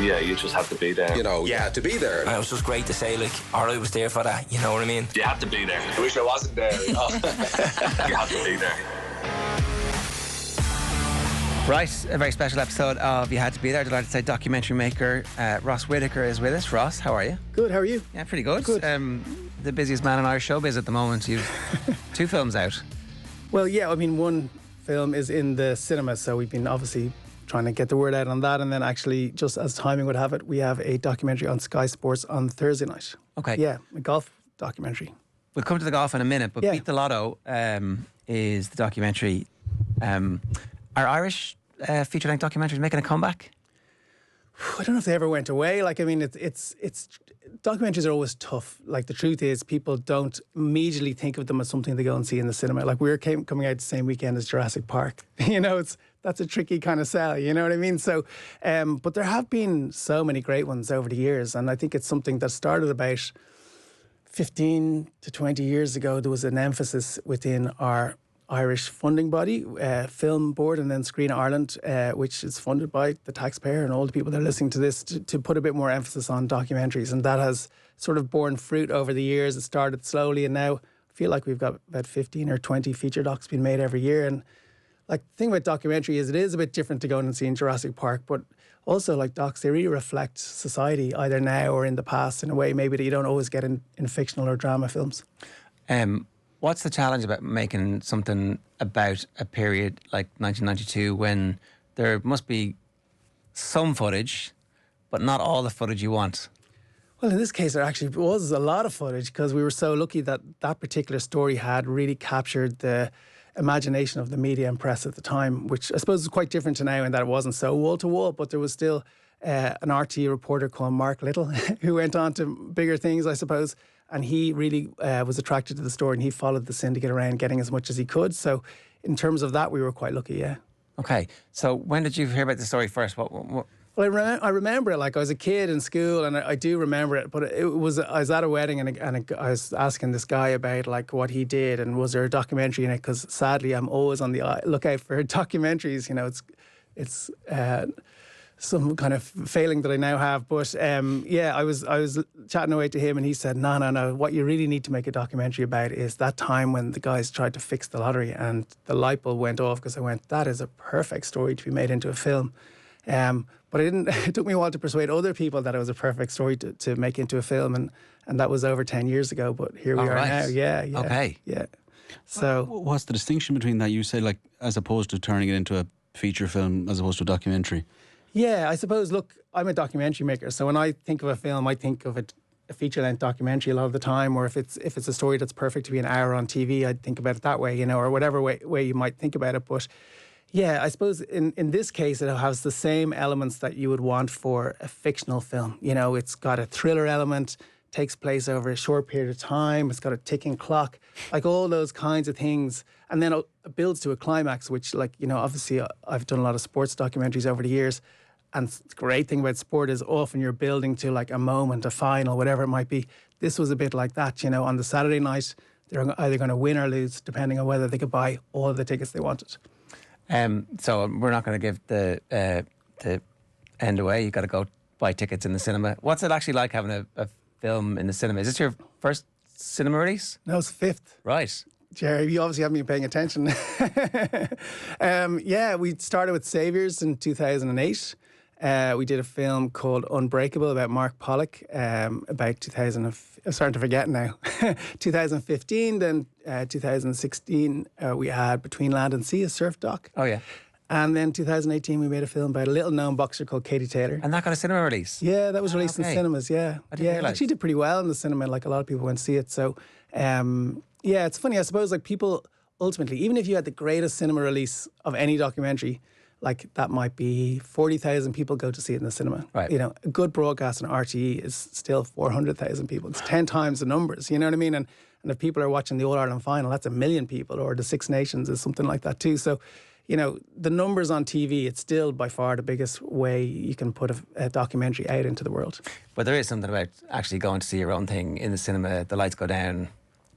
Yeah, you just have to be there. You know, you had to be there. It was just great to say, like, or I was there for that, you know what I mean? You have to be there. I wish I wasn't there. You know? You have to be there. Right, a very special episode of You Had to Be There. Delighted to say documentary maker Ross Whitaker is with us. Ross, how are you? Good, how are you? Yeah, pretty good. Good. The busiest man in Irish showbiz at the moment. You've 2 films out. Well, yeah, I mean, one film is in the cinema, so we've been obviously trying to get the word out on that, and then actually, just as timing would have it, we have a documentary on Sky Sports on Thursday night. Okay. Yeah, a golf documentary. We'll come to the golf in a minute, but Yeah. Beat the Lotto is the documentary. Are Irish feature-length documentaries making a comeback? I don't know if they ever went away. Like, I mean, it's documentaries are always tough. Like, the truth is, people don't immediately think of them as something they go and see in the cinema. Like, we were coming out the same weekend as Jurassic Park. You know, that's a tricky kind of sell. You know what I mean? So, but there have been so many great ones over the years, and I think it's something that started about 15 to 20 years ago. There was an emphasis within our Irish funding body, Film Board, and then Screen Ireland, which is funded by the taxpayer and all the people that are listening to this, to put a bit more emphasis on documentaries. And that has sort of borne fruit over the years. It started slowly, and now I feel like we've got about 15 or 20 feature docs being made every year. And like, the thing about documentary is it is a bit different to going and seeing Jurassic Park, but also, like, docs, they really reflect society either now or in the past in a way maybe that you don't always get in fictional or drama films. What's the challenge about making something about a period like 1992 when there must be some footage, but not all the footage you want? Well, in this case, there actually was a lot of footage because we were so lucky that that particular story had really captured the imagination of the media and press at the time, which I suppose is quite different to now in that it wasn't so wall-to-wall, but there was still an RTE reporter called Mark Little who went on to bigger things, I suppose. And he really was attracted to the story, and he followed the syndicate around getting as much as he could. So in terms of that, we were quite lucky, yeah. Okay. So when did you hear about the story first? What? Well, I remember it. Like, I was a kid in school, and I do remember it. But I was at a wedding, and I was asking this guy about, like, what he did, and was there a documentary in it? Because sadly, I'm always on the lookout for documentaries. You know, it's some kind of failing that I now have. But yeah, I was chatting away to him, and he said, no, what you really need to make a documentary about is that time when the guys tried to fix the lottery, and the light bulb went off, because I went, that is a perfect story to be made into a film. But it took me a while to persuade other people that it was a perfect story to make into a film, and that was over 10 years ago, but here we are now. Yeah. Okay. Yeah. So what's the distinction between that? You say, like, as opposed to turning it into a feature film as opposed to a documentary? Yeah, I suppose, look, I'm a documentary maker, so when I think of a film, I think of a feature-length documentary a lot of the time, or if it's a story that's perfect to be an hour on TV, I'd think about it that way, you know, or whatever way you might think about it. But yeah, I suppose in this case, it has the same elements that you would want for a fictional film. You know, it's got a thriller element, takes place over a short period of time, it's got a ticking clock, like all those kinds of things. And then it builds to a climax, which, like, you know, obviously I've done a lot of sports documentaries over the years. And the great thing about sport is often you're building to, like, a moment, a final, whatever it might be. This was a bit like that, you know. On the Saturday night, they're either going to win or lose, depending on whether they could buy all of the tickets they wanted. So we're not going to give the end away. You've got to go buy tickets in the cinema. What's it actually like having a film in the cinema? Is this your first cinema release? No, it's the 5th. Right. Jerry, you obviously haven't been paying attention. Yeah, we started with Saviours in 2008. We did a film called Unbreakable about Mark Pollock, about 2000. I'm starting to forget now. 2015, then 2016 we had Between Land and Sea, a surf doc. Oh yeah. And then 2018 we made a film about a little known boxer called Katie Taylor. And that got a cinema release? Yeah, that was released in cinemas. Yeah, I didn't realise. It actually did pretty well in the cinema. Like, a lot of people went to see it. So yeah, it's funny. I suppose, like, people ultimately, even if you had the greatest cinema release of any documentary, like, that might be 40,000 people go to see it in the cinema. Right. You know, a good broadcast on RTE is still 400,000 people. It's 10 times the numbers, you know what I mean? And if people are watching the All-Ireland final, that's 1 million people, or the Six Nations is something like that too. So, you know, the numbers on TV, it's still by far the biggest way you can put a documentary out into the world. But there is something about actually going to see your own thing in the cinema, the lights go down.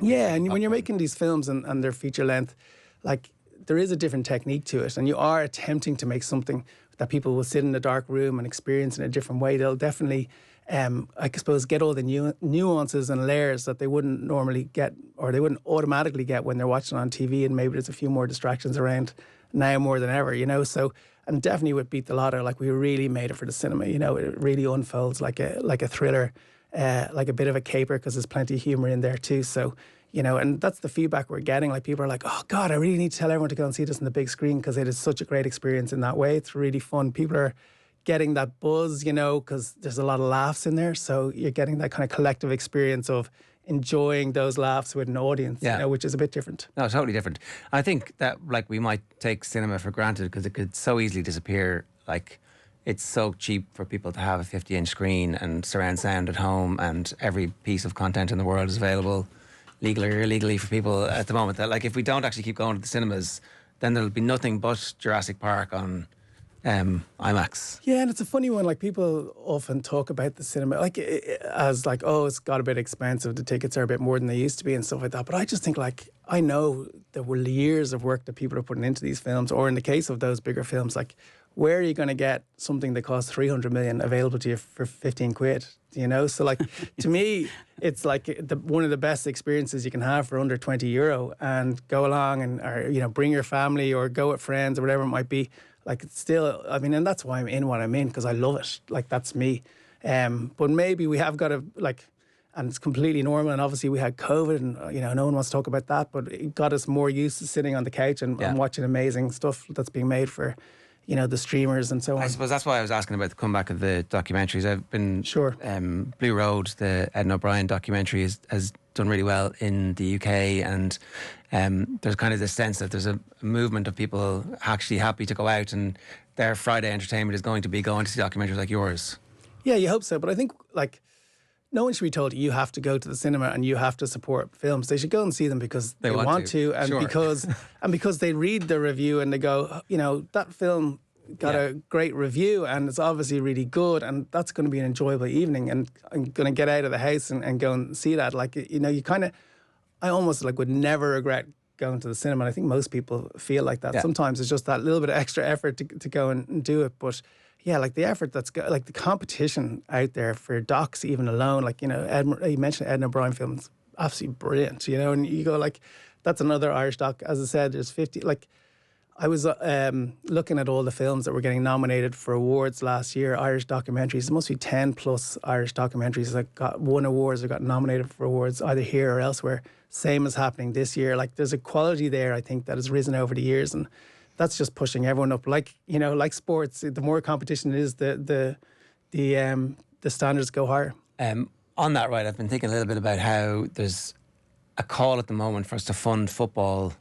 Yeah, and when you're making these films and they're feature length, like, there is a different technique to it, and you are attempting to make something that people will sit in a dark room and experience in a different way. They'll definitely, I suppose, get all the nuances and layers that they wouldn't normally get, or they wouldn't automatically get when they're watching on TV. And maybe there's a few more distractions around now more than ever, you know. So, and definitely with Beat the Lotto, like we really made it for the cinema. You know, it really unfolds like a thriller, like a bit of a caper, because there's plenty of humor in there too. So, you know, and that's the feedback we're getting. Like people are like, oh God, I really need to tell everyone to go and see this on the big screen, because it is such a great experience in that way. It's really fun. People are getting that buzz, you know, because there's a lot of laughs in there. So you're getting that kind of collective experience of enjoying those laughs with an audience, you know, which is a bit different. No, totally different. I think that like we might take cinema for granted because it could so easily disappear. Like it's so cheap for people to have a 50-inch screen and surround sound at home, and every piece of content in the world is available legally or illegally for people at the moment. That like if we don't actually keep going to the cinemas, then there'll be nothing but Jurassic Park on IMAX. Yeah, and it's a funny one. Like people often talk about the cinema like as like, oh, it's got a bit expensive. The tickets are a bit more than they used to be and stuff like that. But I just think like I know there were years of work that people are putting into these films, or in the case of those bigger films, like where are you going to get something that costs 300 million available to you for 15 quid? You know, so like to me, it's like one of the best experiences you can have for under €20, and go along and or you know bring your family or go with friends or whatever it might be. Like it's still, I mean, and that's why I'm in what I'm in, because I love it. Like that's me. But maybe we have got to like, and it's completely normal. And obviously we had COVID, and you know no one wants to talk about that. But it got us more used to sitting on the couch and watching amazing stuff that's being made for, you know, the streamers and so on. I suppose that's why I was asking about the comeback of the documentaries. I've been Blue Road, the Ed O'Brien documentary, has done really well in the UK, and there's kind of this sense that there's a movement of people actually happy to go out, and their Friday entertainment is going to be going to see documentaries like yours. Yeah, you hope so. But I think like no one should be told you have to go to the cinema and you have to support films. They should go and see them because they want to and because they read the review and they go, you know, that film got a great review and it's obviously really good, and that's going to be an enjoyable evening, and I'm going to get out of the house and go and see that. Like, you know, you kind of, I almost like would never regret going to the cinema. And I think most people feel like that. Sometimes it's just that little bit of extra effort to go and do it. But yeah, like the effort like the competition out there for docs even alone, like, you know, you mentioned Ed O'Brien films, absolutely brilliant, you know, and you go like, that's another Irish doc. As I said, there's 50, like, I was looking at all the films that were getting nominated for awards last year, Irish documentaries. There must be 10 plus Irish documentaries that got won awards or got nominated for awards either here or elsewhere. Same as happening this year. Like there's a quality there, I think, that has risen over the years, and that's just pushing everyone up. Like, you know, like sports, the more competition it is, the standards go higher. On that, right, I've been thinking a little bit about how there's a call at the moment for us to fund football.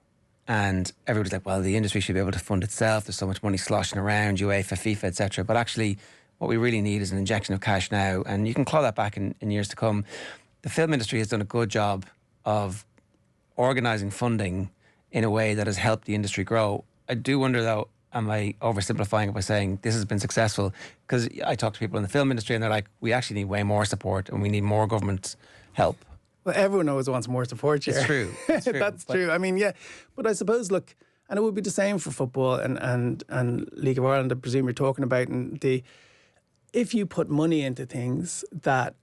And everybody's like, well, the industry should be able to fund itself. There's so much money sloshing around, UEFA, FIFA, etc. But actually, what we really need is an injection of cash now. And you can claw that back in years to come. The film industry has done a good job of organising funding in a way that has helped the industry grow. I do wonder, though, am I oversimplifying it by saying this has been successful? Because I talk to people in the film industry and they're like, we actually need way more support and we need more government help. Well, everyone always wants more support here. It's true. It's true. That's true. I mean, yeah. But I suppose, look, and it would be the same for football and League of Ireland, I presume you're talking about. And if you put money into things that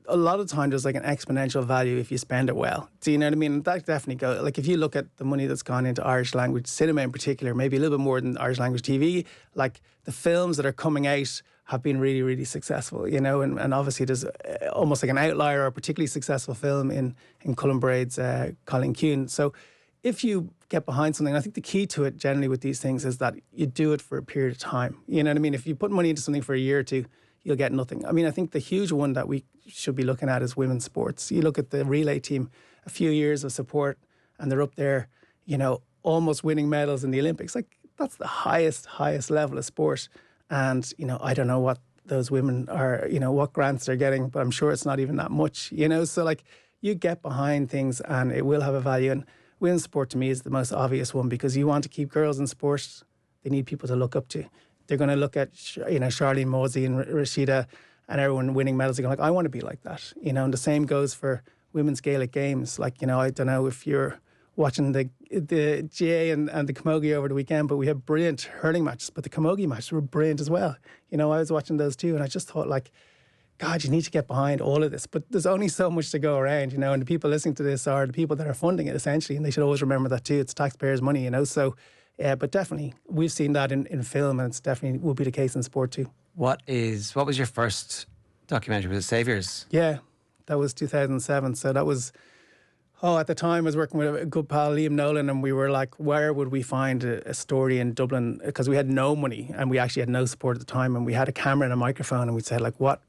a lot of time there's like an exponential value if you spend it well. Do you know what I mean? And that definitely goes, like if you look at the money that's gone into Irish language cinema in particular, maybe a little bit more than Irish language TV, like the films that are coming out have been really, really successful, you know, and obviously there's almost like an outlier or a particularly successful film in Cullen Braid's Colin Kuhn. So if you get behind something, I think the key to it generally with these things is that you do it for a period of time. You know what I mean? If you put money into something for a year or two, you'll get nothing. I mean, I think the huge one that we should be looking at is women's sports. You look at the relay team, a few years of support, and they're up there, you know, almost winning medals in the Olympics. Like, that's the highest level of sport. And, you know, I don't know what those women are, you know, what grants they're getting, but I'm sure it's not even that much, you know. So, like, you get behind things and it will have a value. And women's sport, to me, is the most obvious one, because you want to keep girls in sport, they need people to look up to. They're going to look at, you know, Charlene Mosey and Rashida and everyone winning medals. They're going like, I want to be like that, you know. And the same goes for women's Gaelic games. Like, you know, I don't know if you're watching the GA and the Camogie over the weekend, but we had brilliant hurling matches. But the Camogie matches were brilliant as well. You know, I was watching those too, and I just thought, like, God, you need to get behind all of this. But there's only so much to go around, you know, and the people listening to this are the people that are funding it, essentially, and they should always remember that too. It's taxpayers' money, you know. So, yeah, but definitely, we've seen that in film, and it's definitely will be the case in sport too. What was your first documentary? Was it Saviours? Yeah, that was 2007. So that was, at the time I was working with a good pal, Liam Nolan, and we were like, where would we find a story in Dublin? Because we had no money and we actually had no support at the time, and we had a camera and a microphone, and we said, like, what?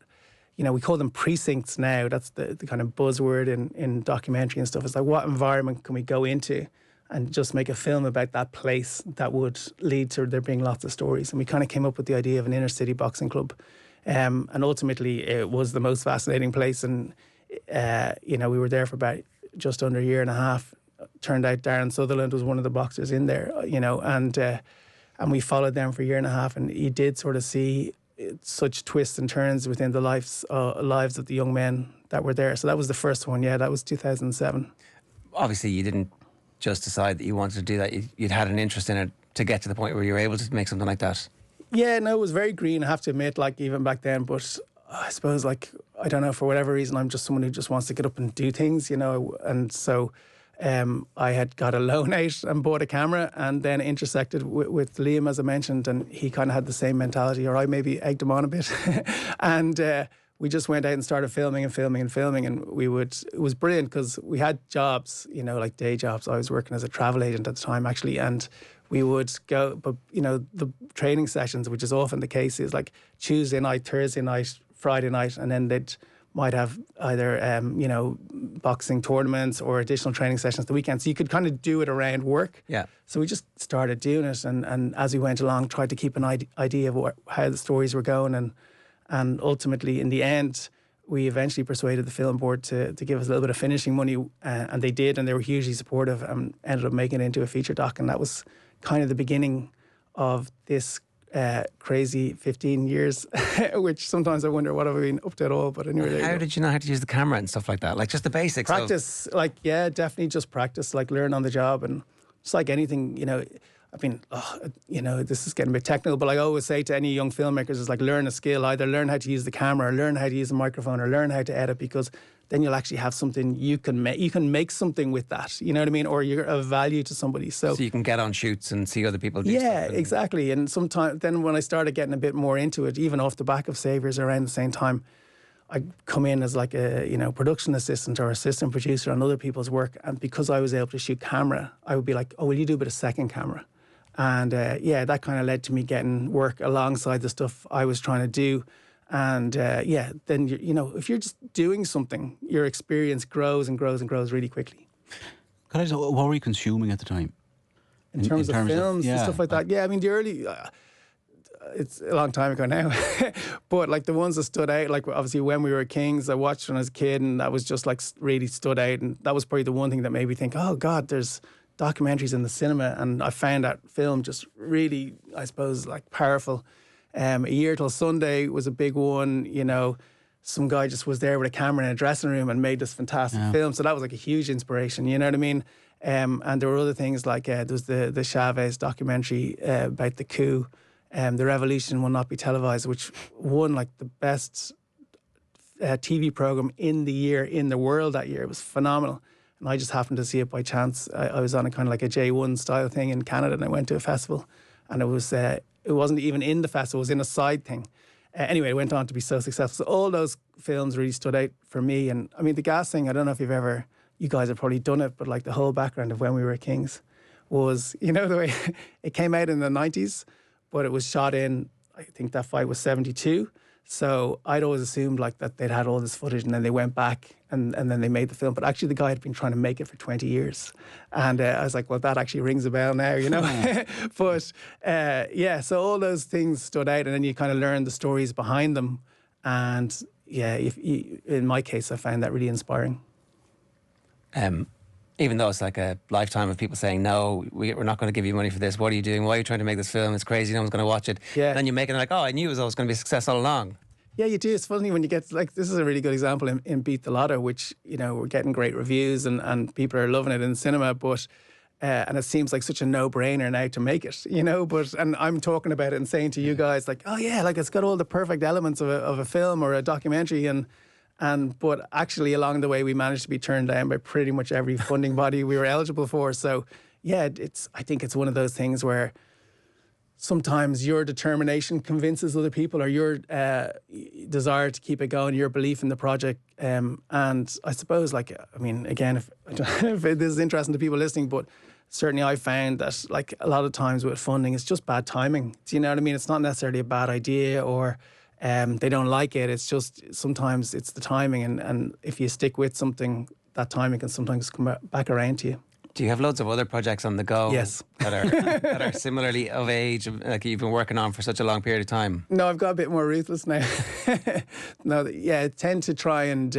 You know, we call them precincts now. That's the kind of buzzword in documentary and stuff. It's like, what environment can we go into and just make a film about that place that would lead to there being lots of stories? And we kind of came up with the idea of an inner city boxing club. And ultimately, it was the most fascinating place. And, you know, we were there for about just under a year and a half. Turned out Darren Sutherland was one of the boxers in there, you know, and we followed them for a year and a half. And he did sort of see such twists and turns within the lives of the young men that were there. So that was the first one. Yeah, that was 2007. Obviously, you didn't just decide that you wanted to do that. You'd had an interest in it to get to the point where you were able to make something like that. Yeah, no, it was very green, I have to admit, like, even back then. But I suppose, like, I don't know, for whatever reason, I'm just someone who just wants to get up and do things, you know. And so I had got a loan out and bought a camera, and then intersected with Liam, as I mentioned, and he kind of had the same mentality, or I maybe egged him on a bit. And we just went out and started filming, and it was brilliant because we had jobs, you know, like day jobs. I was working as a travel agent at the time, actually, and we would go, but, you know, the training sessions, which is often the case, is like Tuesday night, Thursday night, Friday night, and then might have either, you know, boxing tournaments or additional training sessions the weekend. So you could kind of do it around work. Yeah. So we just started doing it, and as we went along, tried to keep an idea of how the stories were going, and ultimately, in the end, we eventually persuaded the film board to give us a little bit of finishing money, and they did, and they were hugely supportive, and ended up making it into a feature doc, and that was kind of the beginning of this crazy 15 years, which sometimes I wonder what I've been up to at all. But anyway, how did you know how to use the camera and stuff like that? Like just the basics. Practice, like, yeah, definitely just practice, like learn on the job, and it's like anything, you know. I mean, you know, this is getting a bit technical, but like I always say to any young filmmakers, is like learn a skill. Either learn how to use the camera, or learn how to use a microphone, or learn how to edit, because then you'll actually have something you can make. You can make something with that, you know what I mean? Or you're of value to somebody. So you can get on shoots and see other people do stuff. Yeah, exactly. And sometimes then when I started getting a bit more into it, even off the back of Saviours around the same time, I'd come in as like a, you know, production assistant or assistant producer on other people's work. And because I was able to shoot camera, I would be like, oh, will you do a bit of second camera? And yeah, that kind of led to me getting work alongside the stuff I was trying to do. And yeah, then, you know, if you're just doing something, your experience grows and grows and grows really quickly. Can I just, what were you consuming at the time? In terms of films and stuff like that? Yeah, I mean, the early... it's a long time ago now. But like the ones that stood out, like obviously When We Were Kings, I watched when I was a kid, and that was just like really stood out. And that was probably the one thing that made me think, oh God, there's documentaries in the cinema. And I found that film just really, I suppose, like powerful. A Year Till Sunday was a big one, you know. Some guy just was there with a camera in a dressing room and made this fantastic film. So that was like a huge inspiration, you know what I mean? And there were other things like there was the Chavez documentary about the coup. The Revolution Will Not Be Televised, which won like the best TV program in the year, in the world that year. It was phenomenal. And I just happened to see it by chance. I was on a kind of like a J1 style thing in Canada, and I went to a festival, and it wasn't even in the festival, it was in a side thing. Anyway, it went on to be so successful. So all those films really stood out for me. And I mean, the gas thing, I don't know if you guys have probably done it, but like the whole background of When We Were Kings was, you know, the way it came out in the 90s, but it was shot in, I think that fight was 72. So I'd always assumed like that they'd had all this footage, and then they went back and then they made the film. But actually the guy had been trying to make it for 20 years. And I was like, well, that actually rings a bell now, you know. But yeah, so all those things stood out, and then you kind of learn the stories behind them. And yeah, in my case, I found that really inspiring. Even though it's like a lifetime of people saying, no, we're not going to give you money for this. What are you doing? Why are you trying to make this film? It's crazy. No one's going to watch it. Yeah. And then you make it like, oh, I knew it was always going to be a success all along. Yeah, you do. It's funny when you get, like, this is a really good example in Beat the Lotto, which, you know, we're getting great reviews and people are loving it in the cinema, but and it seems like such a no-brainer now to make it, you know, and I'm talking about it and saying to you guys, like, oh yeah, like it's got all the perfect elements of a film or a documentary, but actually along the way we managed to be turned down by pretty much every funding body we were eligible for. So yeah, I think it's one of those things where sometimes your determination convinces other people, or your desire to keep it going, your belief in the project. And I suppose, like, I mean, again, if this is interesting to people listening, but certainly I found that, like, a lot of times with funding, it's just bad timing. Do you know what I mean? It's not necessarily a bad idea or they don't like it. It's just sometimes it's the timing. And if you stick with something, that timing can sometimes come back around to you. Do you have loads of other projects on the go? Yes. that are similarly of age, like you've been working on for such a long period of time? No, I've got a bit more ruthless now. No, yeah, I tend to try and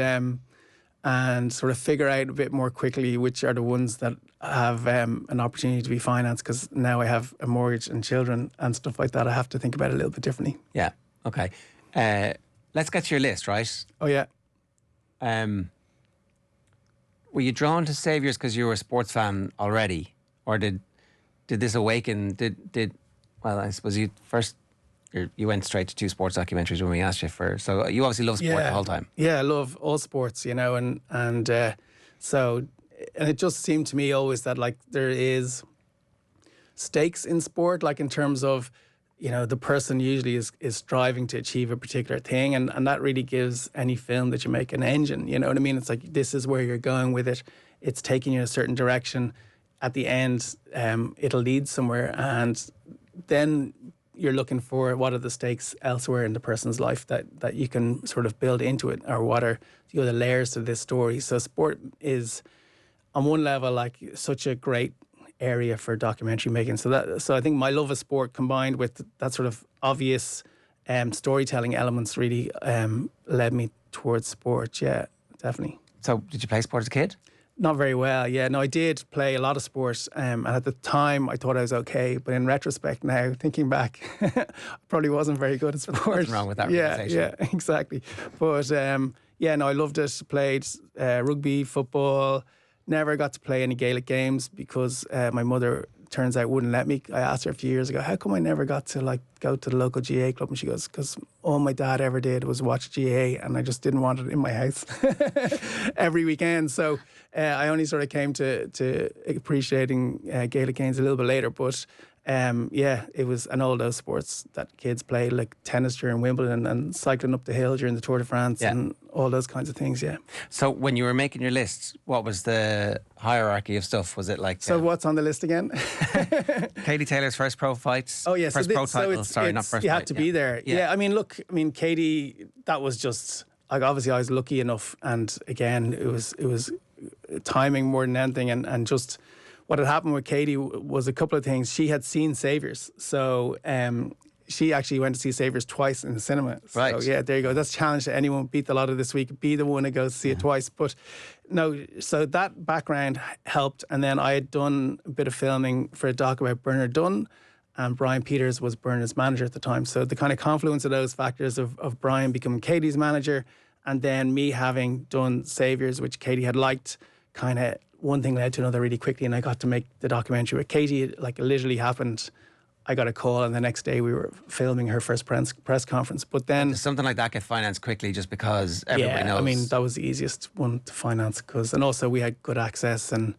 sort of figure out a bit more quickly which are the ones that have an opportunity to be financed, because now I have a mortgage and children and stuff like that. I have to think about it a little bit differently. Yeah. Okay. Let's get to your list, right? Oh yeah. Were you drawn to Saviours because you were a sports fan already, or did this awaken? Well, I suppose you went straight to 2 sports documentaries when we asked you for. So you obviously love sport the whole time. Yeah, I love all sports, you know, and it just seemed to me always that, like, there is stakes in sport, like in terms of, you know, the person usually is striving to achieve a particular thing, and that really gives any film that you make an engine, you know what I mean? It's like, this is where you're going with it. It's taking you in a certain direction. At the end, it'll lead somewhere, and then you're looking for what are the stakes elsewhere in the person's life that you can sort of build into it, or what are the other layers to this story. So sport is, on one level, like, such a great area for documentary making. So I think my love of sport combined with that sort of obvious storytelling elements really led me towards sport. Yeah, definitely. So did you play sport as a kid? Not very well, yeah. No, I did play a lot of sport, and at the time I thought I was okay, but in retrospect now, thinking back, I probably wasn't very good at sport. Nothing wrong with that realization. Yeah, exactly. But I loved it. Played rugby, football. Never got to play any Gaelic games because my mother, turns out, wouldn't let me. I asked her a few years ago, how come I never got to, like, go to the local GAA club? And she goes, because all my dad ever did was watch GAA, and I just didn't want it in my house every weekend. So I only sort of came to appreciating Gaelic games a little bit later. But it was, and all those sports that kids play, like tennis during Wimbledon and cycling up the hill during the Tour de France and all those kinds of things, yeah. So when you were making your list, what was the hierarchy of stuff? Was it like... So what's on the list again? Katie Taylor's first pro fights? Oh, yeah. First pro title. Sorry, not first You fight. have to be there. Yeah, I mean, Katie, that was just... Like, obviously I was lucky enough, and again, it was timing more than anything, and just... What had happened with Katie was a couple of things. She had seen Saviours. So she actually went to see Saviours twice in the cinema. So, right. Yeah, there you go. That's a challenge to anyone. Beat the Lotto this week. Be the one that goes to see it twice. But no, so that background helped. And then I had done a bit of filming for a doc about Bernard Dunn. And Brian Peters was Bernard's manager at the time. So the kind of confluence of those factors of Brian becoming Katie's manager, and then me having done Saviours, which Katie had liked, kind of... One thing led to another really quickly, and I got to make the documentary with Katie. Like, it literally happened. I got a call, and the next day we were filming her first press conference. But then... Does something like that get financed quickly just because everybody knows? I mean, that was the easiest one to finance, and also we had good access, and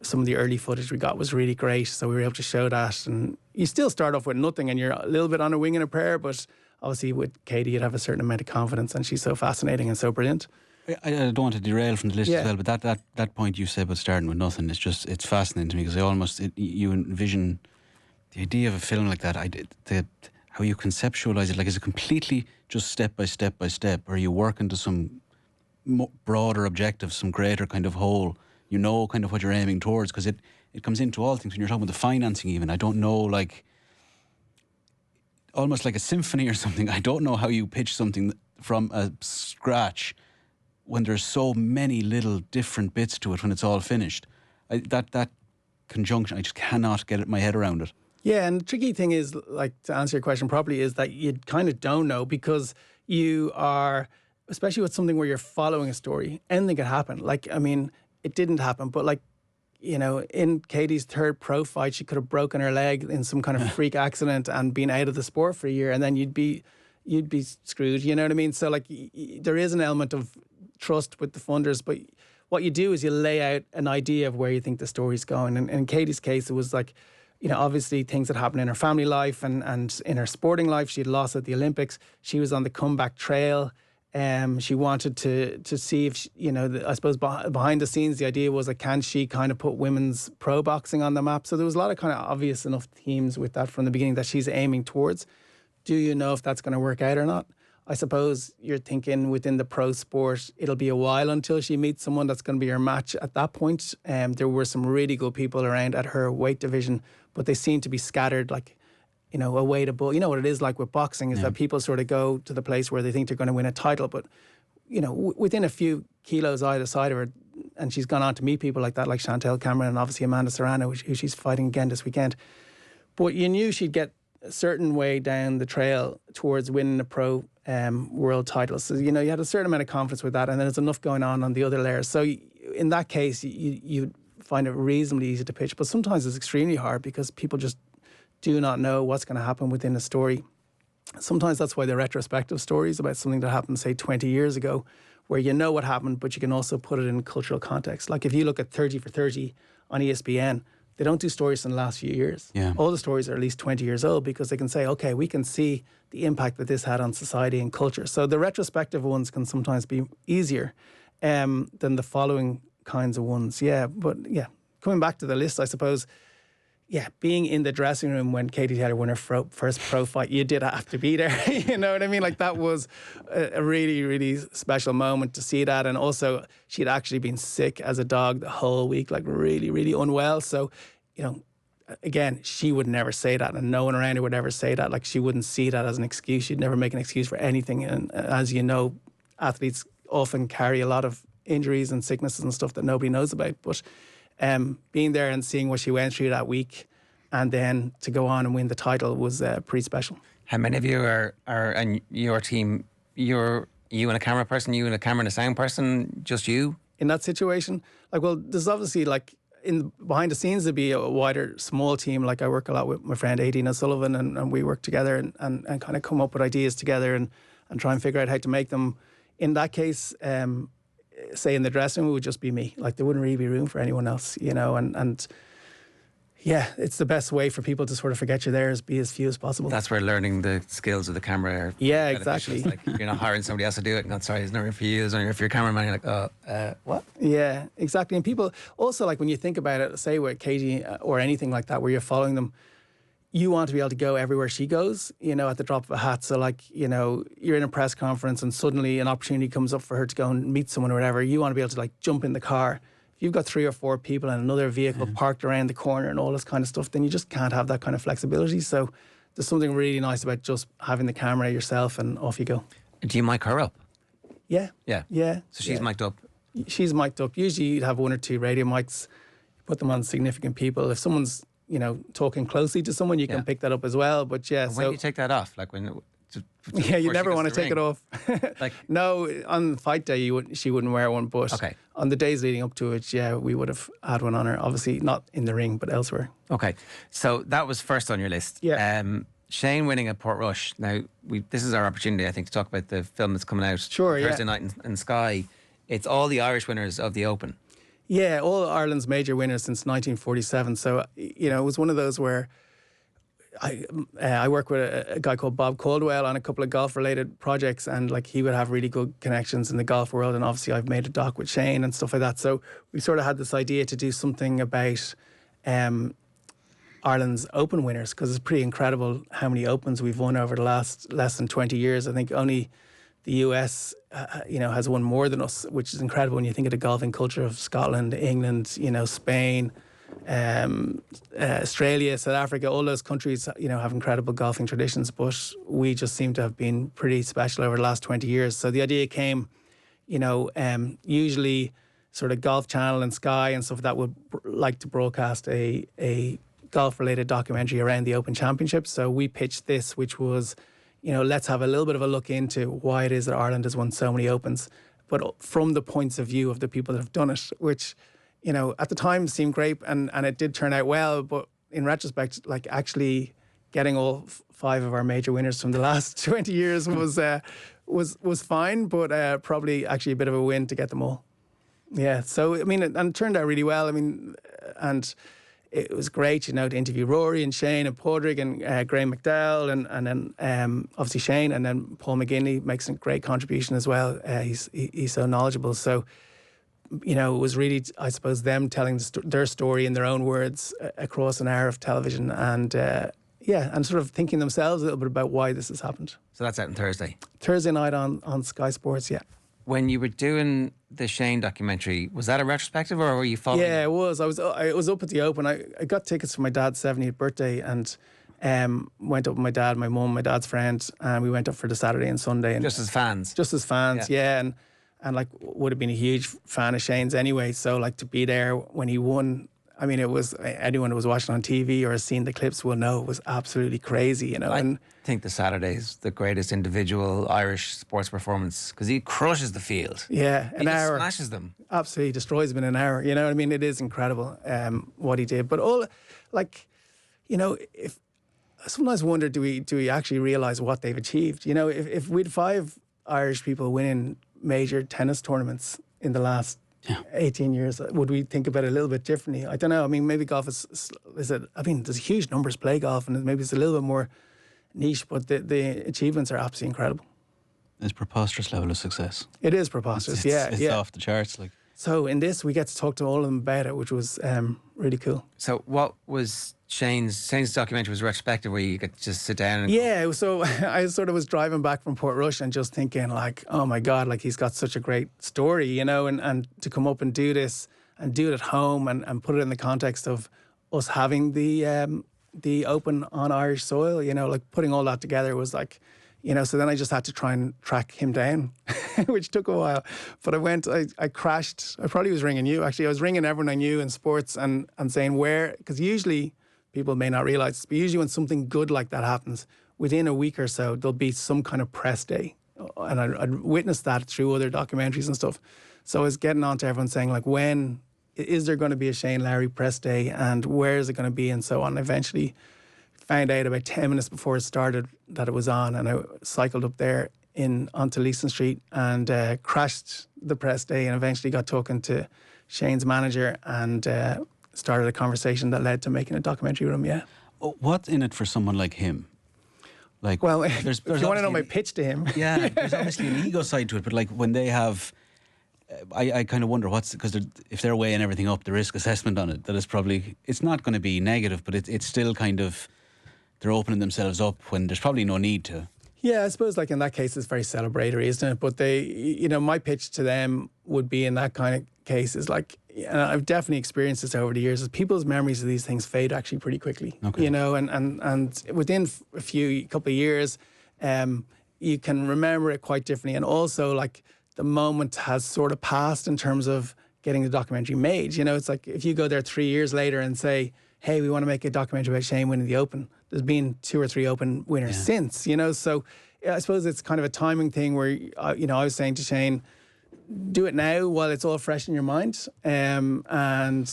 some of the early footage we got was really great, so we were able to show that. And you still start off with nothing, and you're a little bit on a wing and a prayer, but obviously with Katie you'd have a certain amount of confidence, and she's so fascinating and so brilliant. I don't want to derail from the list as well, but that point you said about starting with nothing, it's fascinating to me, because you envision the idea of a film like that. How you conceptualize it, like, is it completely just step by step by step, or are you working to some broader objective, some greater kind of whole? You know, kind of what you're aiming towards, because it comes into all things when you're talking about the financing. Even I don't know, like, almost like a symphony or something. I don't know how you pitch something from a scratch when there's so many little different bits to it when it's all finished. That conjunction, I just cannot get my head around it. Yeah, and the tricky thing is, like, to answer your question properly, is that you kind of don't know because you are, especially with something where you're following a story, anything could happen. Like, I mean, it didn't happen, but like, you know, in Katie's third pro fight, she could have broken her leg in some kind of freak accident and been out of the sport for a year, and then you'd be screwed. You know what I mean? So like, there is an element of trust with the funders, but what you do is you lay out an idea of where you think the story's going. And in Katie's case, it was like, you know, obviously things that happened in her family life and in her sporting life. She had lost at the Olympics. She was on the comeback trail. She wanted to see if, you know, I suppose behind the scenes, the idea was like, can she kind of put women's pro boxing on the map? So there was a lot of kind of obvious enough themes with that from the beginning that she's aiming towards. Do you know if that's going to work out or not? I suppose you're thinking within the pro sport, it'll be a while until she meets someone that's going to be her match at that point. There were some really good people around at her weight division, but they seem to be scattered, like, you know, away to bull. You know what it is like with boxing is that people sort of go to the place where they think they're going to win a title, but, you know, within a few kilos either side of her, and she's gone on to meet people like that, like Chantel Cameron and obviously Amanda Serrano, who she's fighting again this weekend. But you knew she'd get a certain way down the trail towards winning a pro world title. So, you know, you had a certain amount of confidence with that, and then there's enough going on the other layers. So in that case, you find it reasonably easy to pitch, but sometimes it's extremely hard because people just do not know what's going to happen within a story. Sometimes that's why the retrospective stories about something that happened, say, 20 years ago, where you know what happened, but you can also put it in cultural context. Like if you look at 30 for 30 on ESPN, they don't do stories in the last few years. Yeah. All the stories are at least 20 years old because they can say, okay, we can see the impact that this had on society and culture. So the retrospective ones can sometimes be easier than the following kinds of ones. Yeah, but yeah, coming back to the list, I suppose, yeah, being in the dressing room when Katie Taylor won her first pro fight, you did have to be there. You know what I mean? Like that was a really, really special moment to see that. And also, she'd actually been sick as a dog the whole week, like really, really unwell. So, you know, again, she would never say that, and no one around her would ever say that. Like she wouldn't see that as an excuse. She'd never make an excuse for anything. And as you know, athletes often carry a lot of injuries and sicknesses and stuff that nobody knows about. But being there and seeing what she went through that week and then to go on and win the title was pretty special. How many of you are and your team, you and a camera person, you and a camera and a sound person, just you? In that situation? Like, well, there's obviously like behind the scenes there'd be a wider, small team. Like I work a lot with my friend Aideen O'Sullivan and we work together and kind of come up with ideas together and try and figure out how to make them. In that case, say in the dressing room, it would just be me. Like there wouldn't really be room for anyone else, you know, and yeah, it's the best way for people to sort of forget you're there is be as few as possible. That's where learning the skills of the camera are beneficial. Exactly. Like you're not hiring somebody else to do it. Not sorry, there's no room for you. There's no room for your cameraman. You're like, what? Yeah, exactly. And people also, like when you think about it, say with Katie or anything like that, where you're following them, you want to be able to go everywhere she goes, you know, at the drop of a hat. So like, you know, you're in a press conference and suddenly an opportunity comes up for her to go and meet someone or whatever. You want to be able to like jump in the car. If you've got 3 or 4 people and another vehicle parked around the corner and all this kind of stuff, then you just can't have that kind of flexibility. So there's something really nice about just having the camera yourself and off you go. Do you mic her up? Yeah. Yeah. Yeah. So she's mic'd up? She's mic'd up. Usually you'd have 1 or 2 radio mics, put them on significant people. If someone's, you know, talking closely to someone, you can pick that up as well. But yeah, and when do you take that off? Like when? Yeah, you never want to take it off. Like no, on fight day she wouldn't wear one, but on the days leading up to it, yeah, we would have had one on her. Obviously not in the ring, but elsewhere. Okay, so that was first on your list. Yeah. Shane winning at Portrush. Now this is our opportunity, I think, to talk about the film that's coming out Thursday night in Sky. It's all the Irish winners of the Open. Yeah, all Ireland's major winners since 1947. So, you know, it was one of those where I work with a guy called Bob Caldwell on a couple of golf-related projects, and like he would have really good connections in the golf world. And obviously, I've made a doc with Shane and stuff like that. So we sort of had this idea to do something about Ireland's Open winners, because it's pretty incredible how many Opens we've won over the last less than 20 years. I think only the US, you know, has won more than us, which is incredible when you think of the golfing culture of Scotland, England, you know, Spain, Australia, South Africa. All those countries, you know, have incredible golfing traditions, but we just seem to have been pretty special over the last 20 years. So the idea came, you know, usually sort of Golf Channel and Sky and stuff that would like to broadcast a golf-related documentary around the Open Championship. So we pitched this, which was, let's have a little bit of a look into why it is that Ireland has won so many Opens, but from the points of view of the people that have done it, which, at the time seemed great, and it did turn out well. But in retrospect, like actually getting all 5 of our major winners from the last 20 years was fine, but probably actually a bit of a win to get them all. Yeah, so I mean, and it turned out really well. I mean, and it was great, to interview Rory and Shane and Padraig and Graham McDowell and then obviously Shane, and then Paul McGinley makes a great contribution as well. He's so knowledgeable. So, it was really, I suppose, them telling their story in their own words across an hour of television, and and sort of thinking themselves a little bit about why this has happened. So that's out on Thursday. Thursday night on Sky Sports, yeah. When you were doing the Shane documentary, was that a retrospective or were you following? Yeah, it was. I was up at the Open. I got tickets for my dad's 70th birthday and went up with my dad, my mum, my dad's friend, and we went up for the Saturday and Sunday. And Just as fans? Just as fans, yeah. And like would have been a huge fan of Shane's anyway. So like to be there when he won, I mean, it was, anyone who was watching on TV or has seen the clips will know it was absolutely crazy, I think the Saturday is the greatest individual Irish sports performance because he crushes the field. Yeah, an hour. He smashes them. Absolutely destroys them in an hour. You know what I mean? It is incredible what he did. But all, like, if I sometimes wonder, do we actually realise what they've achieved? If we'd 5 Irish people winning major tennis tournaments in the last 18 years, would we think about it a little bit differently? I don't know. I mean, maybe golf there's huge numbers play golf, and maybe it's a little bit more niche, but the achievements are absolutely incredible. It's a preposterous level of success. It is preposterous, it's off the charts. Like, so in this, we get to talk to all of them about it, which was really cool. So what was Shane's documentary? Was a retrospective where you could just sit down and so I sort of was driving back from Portrush and just thinking like, oh my God, like he's got such a great story, and to come up and do this and do it at home and put it in the context of us having the Open on Irish soil, like putting all that together was like, so then I just had to try and track him down, which took a while. But I crashed. I probably was ringing you, actually. I was ringing everyone I knew in sports and saying where, because usually people may not realise this, but usually when something good like that happens, within a week or so, there'll be some kind of press day. And I'd witnessed that through other documentaries and stuff. So I was getting on to everyone saying, like, when is there going to be a Shane Lowry press day and where is it going to be and so on. And eventually found out about 10 minutes before it started that it was on, and I cycled up there onto Leeson Street and crashed the press day and eventually got talking to Shane's manager and started a conversation that led to making a documentary with him, yeah. What's in it for someone like him? Like, well, there's if you want to know my pitch to him. Yeah, there's obviously an ego side to it, but like when they have... I kind of wonder because if they're weighing everything up, the risk assessment on it, that is probably, it's not going to be negative, but it's still kind of, they're opening themselves up when there's probably no need to. Yeah, I suppose like in that case, it's very celebratory, isn't it? But my pitch to them would be in that kind of case is like, and I've definitely experienced this over the years, is people's memories of these things fade actually pretty quickly, okay. And within a couple of years, you can remember it quite differently. And also like, the moment has sort of passed in terms of getting the documentary made. It's like if you go there 3 years later and say, hey, we want to make a documentary about Shane winning the Open, there's been 2 or 3 Open winners since, So I suppose it's kind of a timing thing where, I was saying to Shane, do it now while it's all fresh in your mind and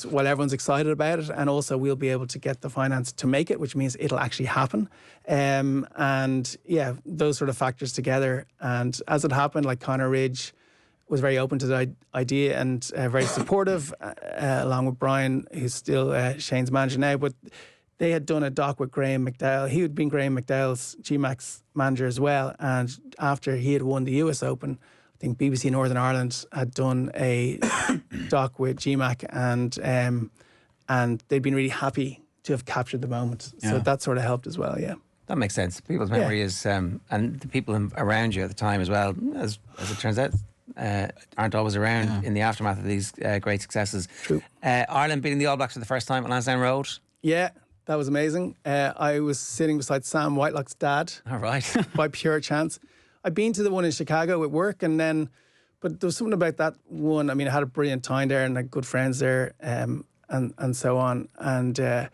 while everyone's excited about it. And also we'll be able to get the finance to make it, which means it'll actually happen. And yeah, those sort of factors together. And as it happened, like Conor Ridge was very open to the idea and very supportive, along with Brian, who's still Shane's manager now. But they had done a doc with Graham McDowell. He had been Graham McDowell's GMAX manager as well. And after he had won the US Open, I think BBC Northern Ireland had done a doc with GMAC and they'd been really happy to have captured the moment. Yeah. So that sort of helped as well, yeah. That makes sense. People's memory is, and the people around you at the time as well, as it turns out, aren't always around in the aftermath of these great successes. True. Ireland beating the All Blacks for the first time on Lansdowne Road. Yeah, that was amazing. I was sitting beside Sam Whitelock's dad. All right. By pure chance. I'd been to the one in Chicago at work but there was something about that one. I mean, I had a brilliant time there and good friends there and so on. And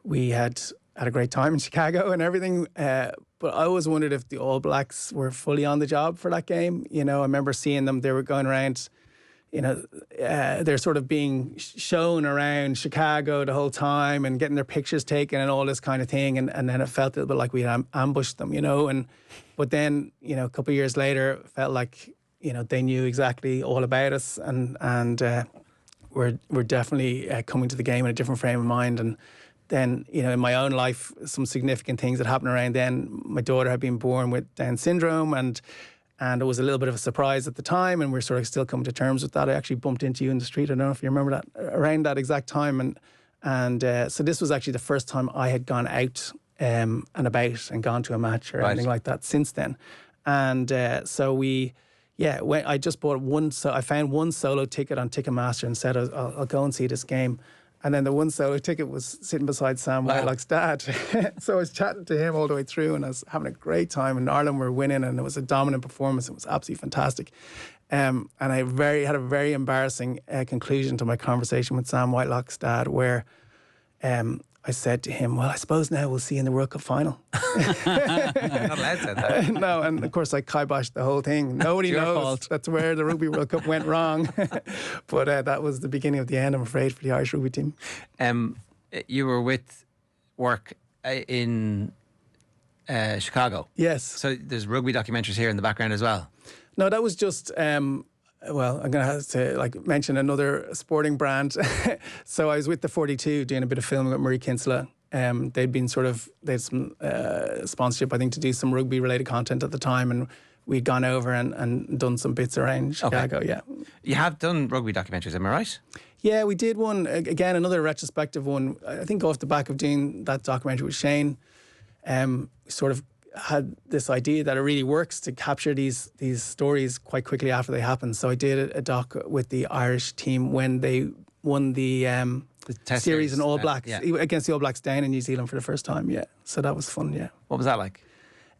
we had a great time in Chicago and everything. But I always wondered if the All Blacks were fully on the job for that game. You know, I remember seeing them, they were going around, you know, they're sort of being shown around Chicago the whole time and getting their pictures taken and all this kind of thing. And then it felt a little bit like we had ambushed them, you know. But then, you know, a couple of years later, it felt like, you know, they knew exactly all about us and we're definitely coming to the game in a different frame of mind. And then, you know, in my own life, some significant things that happened around then. My daughter had been born with Down syndrome and it was a little bit of a surprise at the time, and we're sort of still coming to terms with that. I actually bumped into you in the street. I don't know if you remember that, around that exact time. And so this was actually the first time I had gone out and about and gone to a match or anything like that since then. And so I just bought I found one solo ticket on Ticketmaster and said, I'll go and see this game. And then the one solo ticket was sitting beside Sam Whitelock's dad. So I was chatting to him all the way through and I was having a great time. And Ireland were winning and it was a dominant performance. It was absolutely fantastic. And I had a very embarrassing conclusion to my conversation with Sam Whitelock's dad where I said to him, well, I suppose now we'll see you in the World Cup final. Not allowed to say that. No, and of course I kiboshed the whole thing. Nobody knows fault. that's where the Rugby World Cup went wrong. But that was the beginning of the end, I'm afraid, for the Irish rugby team. You were with work in Chicago. Yes. So there's rugby documentaries here in the background as well. No, that was just... well, I'm going to have to mention another sporting brand. So I was with the 42 doing a bit of filming with Murray Kinsella. They had some sponsorship, I think, to do some rugby related content at the time, and we'd gone over and done some bits around Chicago. Okay. Yeah, you have done rugby documentaries, am I right? Yeah, we did one again, another retrospective one. I think off the back of doing that documentary with Shane, sort of had this idea that it really works to capture these stories quite quickly after they happen. So I did a doc with the Irish team when they won the test series in All Blacks against the All Blacks down in New Zealand for the first time. Yeah, so that was fun. Yeah. What was that like?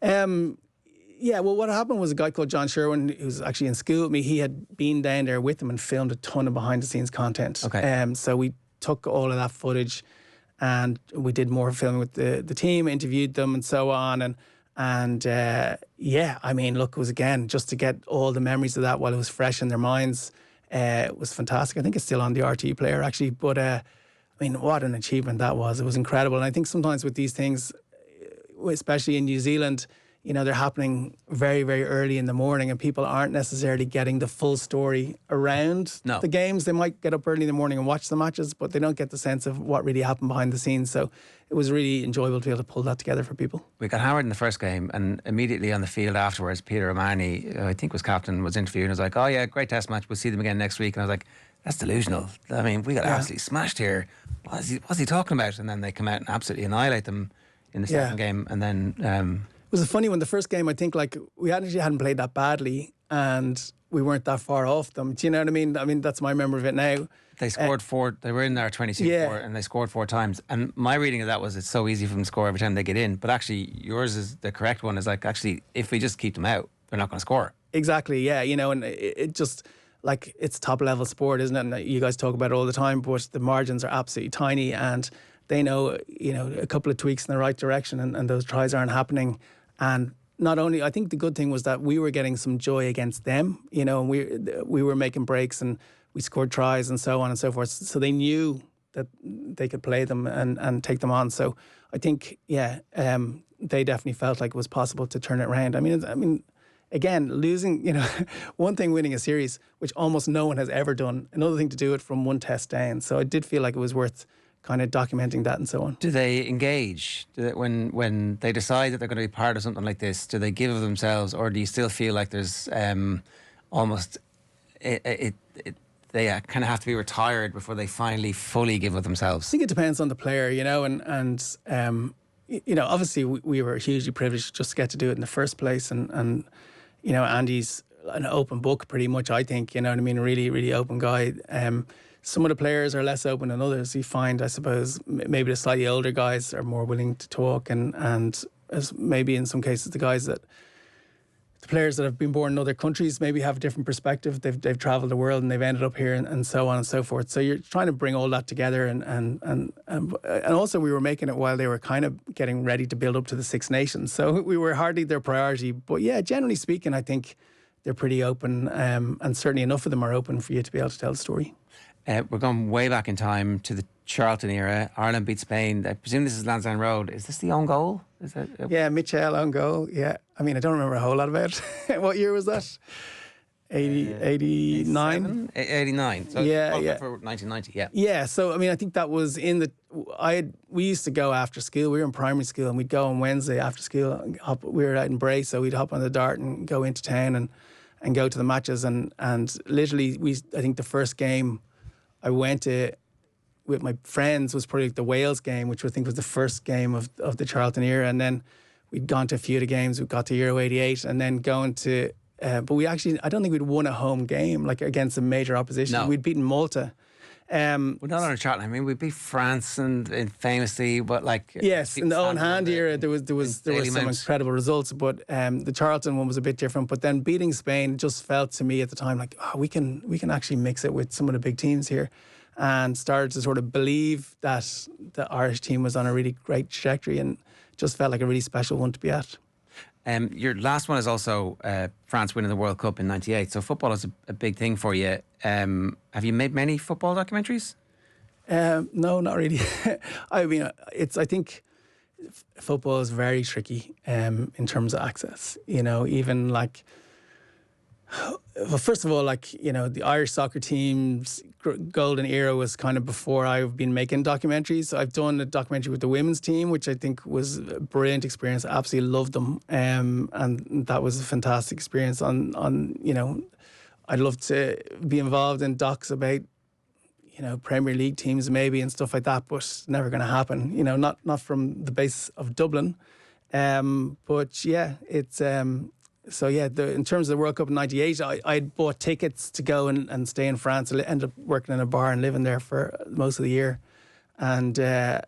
Yeah, well, what happened was a guy called John Sherwin, who was actually in school with me. He had been down there with them and filmed a ton of behind the scenes content. Okay. So we took all of that footage and we did more filming with the team, interviewed them and so on. And I mean, look, it was again, just to get all the memories of that while it was fresh in their minds. It was fantastic. I think it's still on the RTE player actually, but I mean, what an achievement that was. It was incredible. And I think sometimes with these things, especially in New Zealand, you know, they're happening very, very early in the morning and people aren't necessarily getting the full story around the games. They might get up early in the morning and watch the matches, but they don't get the sense of what really happened behind the scenes. So it was really enjoyable to be able to pull that together for people. We got hammered in the first game and immediately on the field afterwards, Peter O'Mahony, I think was captain, was interviewed and was like, oh yeah, great test match, we'll see them again next week. And I was like, that's delusional. I mean, we got absolutely smashed here. What's he talking about? And then they come out and absolutely annihilate them in the second game. And then... It was a funny one. The first game, I think, like, we actually hadn't played that badly and we weren't that far off them. Do you know what I mean? I mean, that's my memory of it now. They scored four. They were in there 26-4 and they scored 4 times. And my reading of that was it's so easy for them to score every time they get in. But actually, yours is the correct one. Is like, actually, if we just keep them out, they're not going to score. Exactly, yeah. You know, and it just, like, it's top level sport, isn't it? And you guys talk about it all the time, but the margins are absolutely tiny and they know, you know, a couple of tweaks in the right direction and those tries aren't happening. And not only, I think the good thing was that we were getting some joy against them, you know, and we were making breaks and we scored tries and so on and so forth. So they knew that they could play them and take them on. So I think, they definitely felt like it was possible to turn it around. I mean, again, losing, you know, one thing winning a series, which almost no one has ever done, another thing to do it from one test down. So I did feel like it was worth kind of documenting that and so on. Do they engage? When they decide that they're going to be part of something like this, do they give of themselves, or do you still feel like there's almost they kind of have to be retired before they finally fully give of themselves? I think it depends on the player, you know, and you know, obviously we were hugely privileged just to get to do it in the first place, and you know, Andy's an open book pretty much, I think, you know what I mean, a really, really open guy. Some of the players are less open than others. You find, I suppose, maybe the slightly older guys are more willing to talk, and as maybe in some cases the guys that the players that have been born in other countries maybe have a different perspective. They've travelled the world and they've ended up here and so on and so forth. So you're trying to bring all that together and also we were making it while they were kind of getting ready to build up to the Six Nations. So we were hardly their priority. But yeah, generally speaking, I think they're pretty open, and certainly enough of them are open for you to be able to tell the story. We're going way back in time to the Charlton era. Ireland beat Spain. I presume this is Lansdowne Road. Is this the own goal? Is that? Yeah, Mitchell on goal. Yeah. I mean, I don't remember a whole lot about it. What year was that? 89? 89. So Yeah, for 1990, yeah. Yeah, so I mean, I think that was we used to go after school. We were in primary school and we'd go on Wednesday after school. We were out in Bray, so we'd hop on the dart and go into town and go to the matches. And literally, I think the first game I went to with my friends was probably like the Wales game, which I think was the first game of the Charlton era. And then we'd gone to a few of the games. We got to Euro 88 and then going to... but we actually, I don't think we'd won a home game like against a major opposition. No. We'd beaten Malta. We're not on a Charlton. I mean, we beat France and famously, but like... Yes, in the Owen Hand era, there were some incredible results, but the Charlton one was a bit different. But then beating Spain just felt to me at the time like, we can actually mix it with some of the big teams here, and started to sort of believe that the Irish team was on a really great trajectory, and just felt like a really special one to be at. Your last one is also France winning the World Cup in '98. So football is a big thing for you. Have you made many football documentaries? No, not really. I mean, I think football is very tricky in terms of access. You know, even like, well, first of all, like, you know, the Irish soccer team's golden era was kind of before I've been making documentaries. I've done a documentary with the women's team, which I think was a brilliant experience. I absolutely loved them. And that was a fantastic experience on, you know, I'd love to be involved in docs about, you know, Premier League teams maybe and stuff like that, but never going to happen, you know, not from the base of Dublin. But yeah, it's... So yeah, in terms of the World Cup in '98, I'd bought tickets to go and stay in France. I ended up working in a bar and living there for most of the year, and then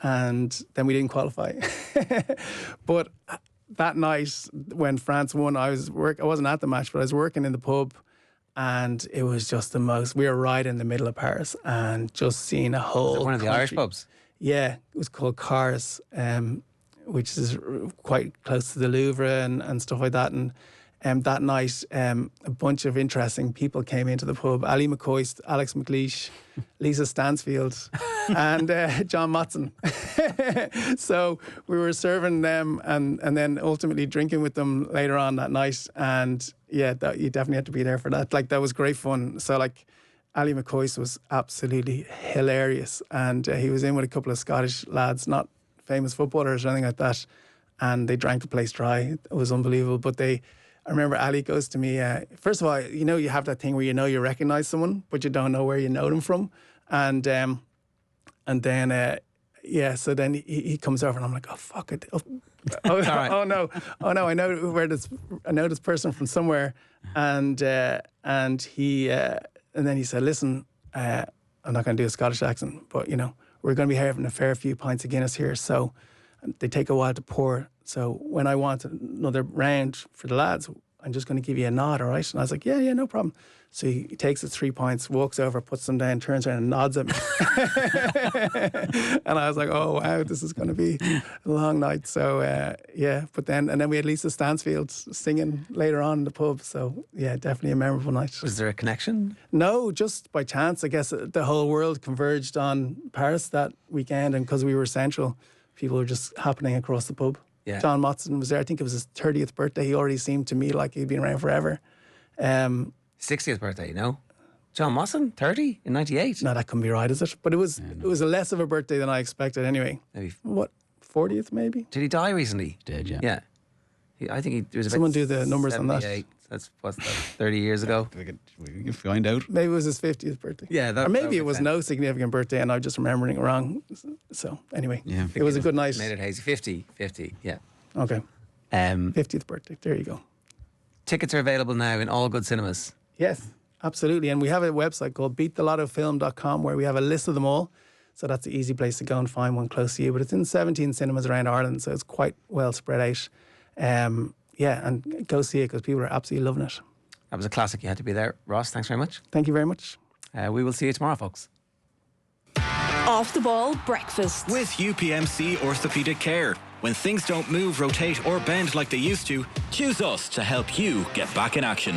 we didn't qualify. But that night when France won, I wasn't at the match, but I was working in the pub, and it was just the most. We were right in the middle of Paris, and just seeing a whole. Was it one of the Irish pubs? Yeah, it was called Cars. Which is quite close to the Louvre and stuff like that. And that night, a bunch of interesting people came into the pub. Ali McCoist, Alex McLeish, Lisa Stansfield, and John Motson. So we were serving them and then ultimately drinking with them later on that night. And yeah, you definitely had to be there for that. Like, that was great fun. So like, Ali McCoist was absolutely hilarious. And he was in with a couple of Scottish lads, not famous footballers or anything like that, and they drank the place dry. It was unbelievable. But I remember Ali goes to me, first of all, you know, you have that thing where you know you recognise someone, but you don't know where you know them from. And then, so then he comes over and I'm like, oh, fuck it. Right. Oh no, I know this person from somewhere. And then he said, listen, I'm not going to do a Scottish accent, but you know, we're going to be having a fair few pints of Guinness here, so they take a while to pour. So when I want another round for the lads, I'm just going to give you a nod, all right? And I was like, yeah, no problem. So he takes the 3 pints, walks over, puts them down, turns around and nods at me. And I was like, oh, wow, this is going to be a long night. So, yeah, but then we had Lisa Stansfield singing later on in the pub. So, yeah, definitely a memorable night. Was there a connection? No, just by chance. I guess the whole world converged on Paris that weekend, and because we were central, people were just happening across the pub. Yeah. John Motson was there. I think it was his 30th birthday. He already seemed to me like he'd been around forever. 60th birthday, no? John Motson, 30 in '98? No, that couldn't be right, is it? But it was a less of a birthday than I expected anyway. Maybe. What, 40th maybe? Did he die recently? He did, yeah. Yeah. I think he was about Someone do the numbers on that. That's, what's that, 30 years ago? We can find out. Maybe it was his 50th birthday. Yeah. Or maybe it was no significant birthday and I'm just remembering it wrong. So anyway, yeah. It was a good night. Made it hazy. 50, yeah. Okay. 50th birthday. There you go. Tickets are available now in all good cinemas. Yes, absolutely. And we have a website called beatthelottofilm.com where we have a list of them all. So that's the easy place to go and find one close to you. But it's in 17 cinemas around Ireland, so it's quite well spread out. yeah, and go see it because people are absolutely loving it. That was a classic. You had to be there. Ross, thanks very much. Thank you very much. We will see you tomorrow, folks. Off the ball breakfast. With UPMC Orthopaedic Care. When things don't move, rotate or bend like they used to, choose us to help you get back in action.